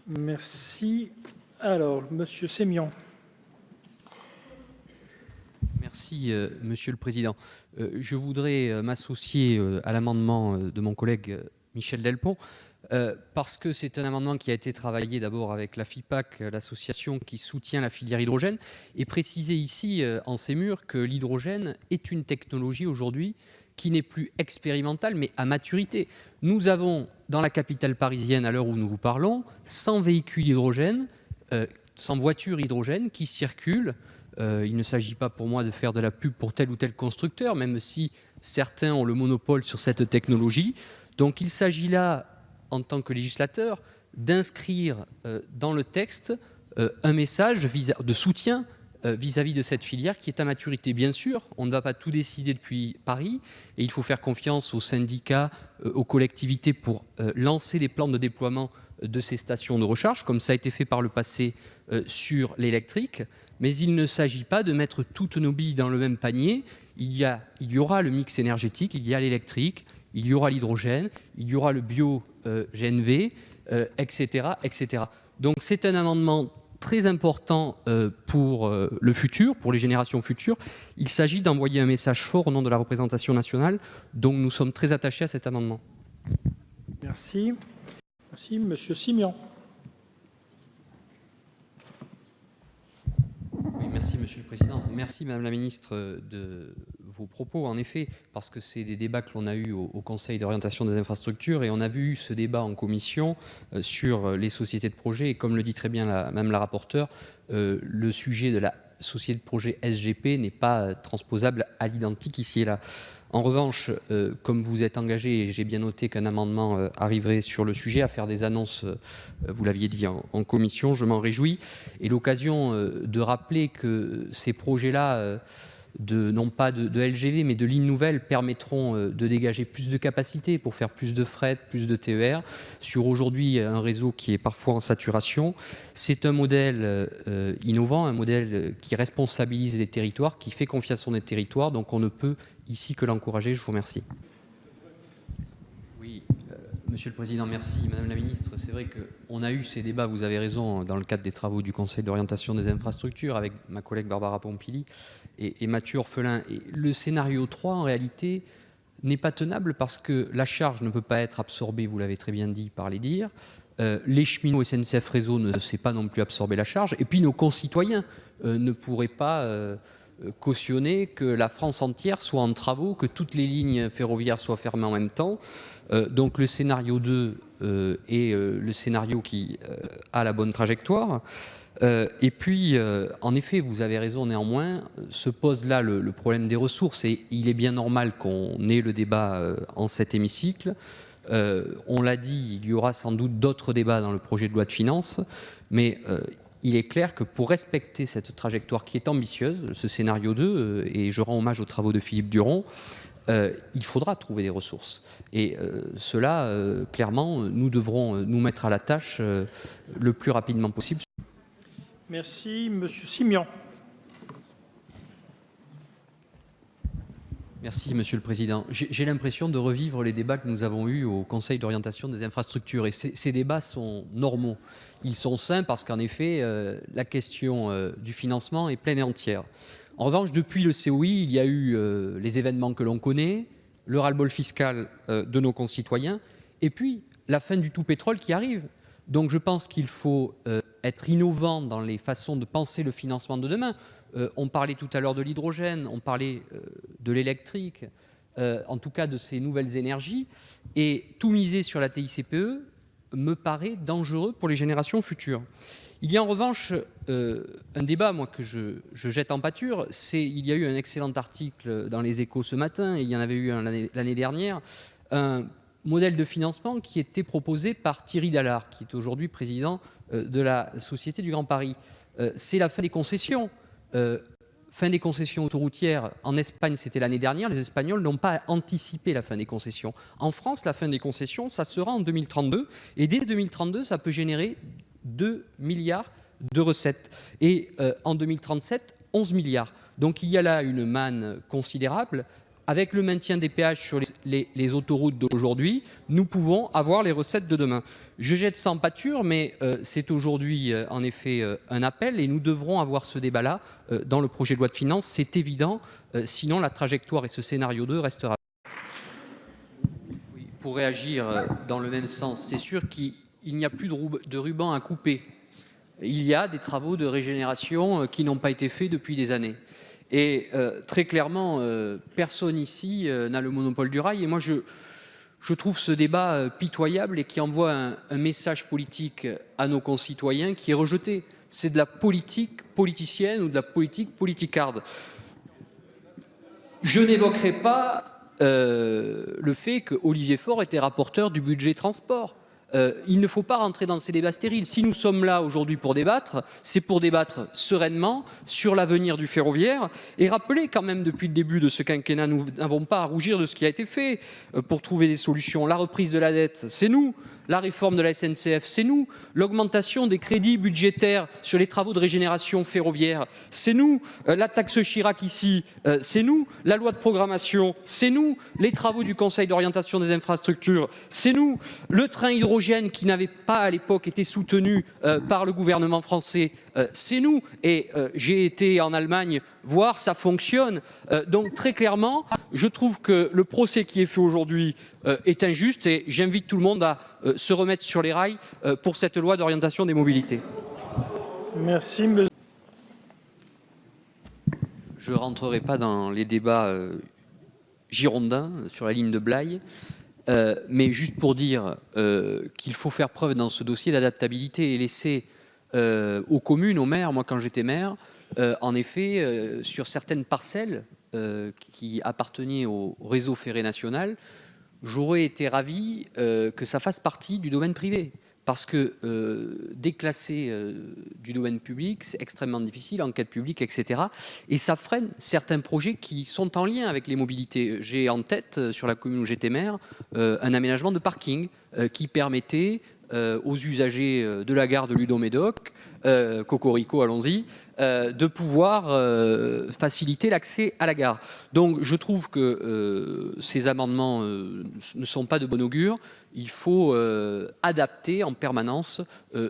Merci. Alors, Monsieur Sémian. Merci, Monsieur le Président. Je voudrais m'associer à l'amendement de mon collègue Michel Delpont, parce que c'est un amendement qui a été travaillé d'abord avec la FIPAC, l'association qui soutient la filière hydrogène, et préciser ici en ces murs que l'hydrogène est une technologie aujourd'hui qui n'est plus expérimentale, mais à maturité. Nous avons, dans la capitale parisienne, à l'heure où nous vous parlons, 100 véhicules hydrogène, 100 voitures hydrogène qui circulent. Il ne s'agit pas pour moi de faire de la pub pour tel ou tel constructeur, même si certains ont le monopole sur cette technologie. Donc il s'agit là, en tant que législateur, d'inscrire dans le texte un message de soutien vis-à-vis de cette filière qui est à maturité. Bien sûr, on ne va pas tout décider depuis Paris et il faut faire confiance aux syndicats, aux collectivités pour lancer les plans de déploiement de ces stations de recharge, comme ça a été fait par le passé sur l'électrique. Mais il ne s'agit pas de mettre toutes nos billes dans le même panier. Il y aura le mix énergétique, il y a l'électrique, il y aura l'hydrogène, il y aura le bio-GNV, etc., etc. Donc c'est un amendement très important pour le futur, pour les générations futures. Il s'agit d'envoyer un message fort au nom de la représentation nationale, donc nous sommes très attachés à cet amendement. Merci. Merci, Monsieur Simian. Oui, merci, Monsieur le Président. Merci, Madame la Ministre, de vos propos, en effet, parce que c'est des débats que l'on a eus au Conseil d'orientation des infrastructures, et on a vu ce débat en commission sur les sociétés de projet, et comme le dit très bien même la rapporteure, le sujet de la société de projet SGP n'est pas transposable à l'identique ici et là. En revanche, comme vous êtes engagé, et j'ai bien noté qu'un amendement arriverait sur le sujet, à faire des annonces, vous l'aviez dit en commission, je m'en réjouis. Et l'occasion de rappeler que ces projets-là, non pas de LGV, mais de lignes nouvelles, permettront de dégager plus de capacité pour faire plus de fret, plus de TER, sur aujourd'hui un réseau qui est parfois en saturation. C'est un modèle innovant, un modèle qui responsabilise les territoires, qui fait confiance sur les territoires, donc on ne peut ici que l'encourager. Je vous remercie. Oui, Monsieur le Président, merci. Madame la Ministre, c'est vrai qu'on a eu ces débats, vous avez raison, dans le cadre des travaux du Conseil d'orientation des infrastructures avec ma collègue Barbara Pompili et Mathieu Orphelin. Et le scénario 3, en réalité, n'est pas tenable parce que la charge ne peut pas être absorbée, vous l'avez très bien dit, par les dires. Les cheminots SNCF Réseau ne sait pas non plus absorber la charge. Et puis nos concitoyens ne pourraient pas cautionner que la France entière soit en travaux, que toutes les lignes ferroviaires soient fermées en même temps. Donc le scénario 2 est le scénario qui a la bonne trajectoire. Et puis, en effet, vous avez raison, néanmoins, se pose là le problème des ressources, et il est bien normal qu'on ait le débat en cet hémicycle. On l'a dit, il y aura sans doute d'autres débats dans le projet de loi de finances, mais il est clair que pour respecter cette trajectoire qui est ambitieuse, ce scénario 2, et je rends hommage aux travaux de Philippe Duron, il faudra trouver des ressources. Et cela, clairement, nous devrons nous mettre à la tâche le plus rapidement possible. Merci, Monsieur Simian. Merci, Monsieur le Président. J'ai l'impression de revivre les débats que nous avons eus au Conseil d'orientation des infrastructures. Et ces débats sont normaux. Ils sont sains parce qu'en effet, la question du financement est pleine et entière. En revanche, depuis le COI, il y a eu les événements que l'on connaît, le ras-le-bol fiscal de nos concitoyens, et puis la fin du tout pétrole qui arrive. Donc je pense qu'il faut être innovant dans les façons de penser le financement de demain. On parlait tout à l'heure de l'hydrogène, on parlait de l'électrique, en tout cas de ces nouvelles énergies, et tout miser sur la TICPE me paraît dangereux pour les générations futures. Il y a en revanche un débat moi, que je jette en pâture, il y a eu un excellent article dans les Échos ce matin, et il y en avait eu un l'année dernière, un modèle de financement qui était proposé par Thierry Dallard, qui est aujourd'hui président de la Société du Grand Paris. C'est la fin des concessions. Fin des concessions autoroutières, en Espagne, c'était l'année dernière. Les Espagnols n'ont pas anticipé la fin des concessions. En France, la fin des concessions, ça sera en 2032. Et dès 2032, ça peut générer 2 milliards de recettes. Et en 2037, 11 milliards. Donc il y a là une manne considérable. avec le maintien des péages sur les autoroutes d'aujourd'hui, nous pouvons avoir les recettes de demain. Je jette sans pâture, mais c'est aujourd'hui en effet un appel et nous devrons avoir ce débat-là dans le projet de loi de finances, c'est évident, sinon la trajectoire et ce scénario 2 restera. Oui, pour réagir dans le même sens, c'est sûr qu'il n'y a plus de ruban à couper. Il y a des travaux de régénération qui n'ont pas été faits depuis des années. Et très clairement, personne ici n'a le monopole du rail. Et moi, je trouve ce débat pitoyable et qui envoie un message politique à nos concitoyens qui est rejeté. C'est de la politique politicienne ou de la politique politicarde. Je n'évoquerai pas le fait qu'Olivier Faure était rapporteur du budget transport. Il ne faut pas rentrer dans ces débats stériles. Si nous sommes là aujourd'hui pour débattre, c'est pour débattre sereinement sur l'avenir du ferroviaire et rappeler quand même depuis le début de ce quinquennat, nous n'avons pas à rougir de ce qui a été fait pour trouver des solutions. La reprise de la dette, c'est nous. La réforme de la SNCF, c'est nous. L'augmentation des crédits budgétaires sur les travaux de régénération ferroviaire, c'est nous. La taxe Chirac ici, c'est nous. La loi de programmation, c'est nous. Les travaux du Conseil d'orientation des infrastructures, c'est nous. Le train hydrogène qui n'avait pas à l'époque été soutenu par le gouvernement français, c'est nous. Et j'ai été en Allemagne voir, ça fonctionne. Donc très clairement, je trouve que le procès qui est fait aujourd'hui est injuste et j'invite tout le monde à se remettre sur les rails pour cette loi d'orientation des mobilités. Merci, monsieur. Je ne rentrerai pas dans les débats girondins sur la ligne de Blaye, mais juste pour dire qu'il faut faire preuve dans ce dossier d'adaptabilité et laisser aux communes, aux maires, moi quand j'étais maire, en effet, sur certaines parcelles qui appartenaient au réseau ferré national, j'aurais été ravi que ça fasse partie du domaine privé. Parce que déclasser du domaine public, c'est extrêmement difficile, enquête publique, etc. Et ça freine certains projets qui sont en lien avec les mobilités. J'ai en tête, sur la commune où j'étais maire, un aménagement de parking qui permettait aux usagers de la gare de Ludo-Médoc, Cocorico, allons-y, de pouvoir faciliter l'accès à la gare. Donc je trouve que ces amendements ne sont pas de bon augure. Il faut adapter en permanence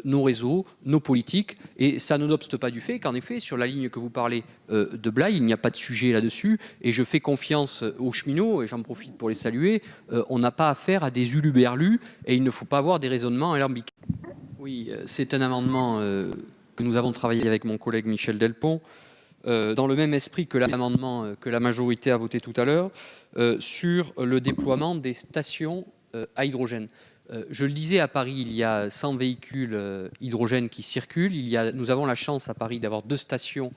nos réseaux, nos politiques, et ça ne n'obste pas du fait qu'en effet, sur la ligne que vous parlez de Blaye, il n'y a pas de sujet là-dessus, et je fais confiance aux cheminots, et j'en profite pour les saluer, on n'a pas affaire à des uluberlus, et il ne faut pas avoir des raisonnements alambiqués. Oui, c'est un amendement que nous avons travaillé avec mon collègue Michel Delpont, dans le même esprit que l'amendement que la majorité a voté tout à l'heure, sur le déploiement des stations à hydrogène. Je le disais, à Paris, il y a 100 véhicules hydrogène qui circulent. Nous avons la chance à Paris d'avoir 2 stations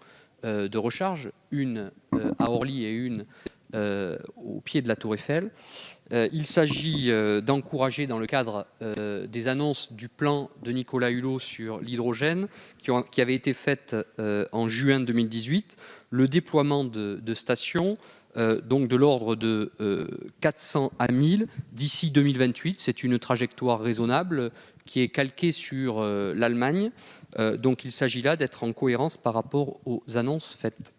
de recharge, une à Orly et une au pied de la Tour Eiffel. Il s'agit d'encourager, dans le cadre des annonces du plan de Nicolas Hulot sur l'hydrogène, qui avait été faite en juin 2018, le déploiement de stations donc de l'ordre de 400 à 1000 d'ici 2028. C'est une trajectoire raisonnable qui est calquée sur l'Allemagne. Donc il s'agit là d'être en cohérence par rapport aux annonces faites.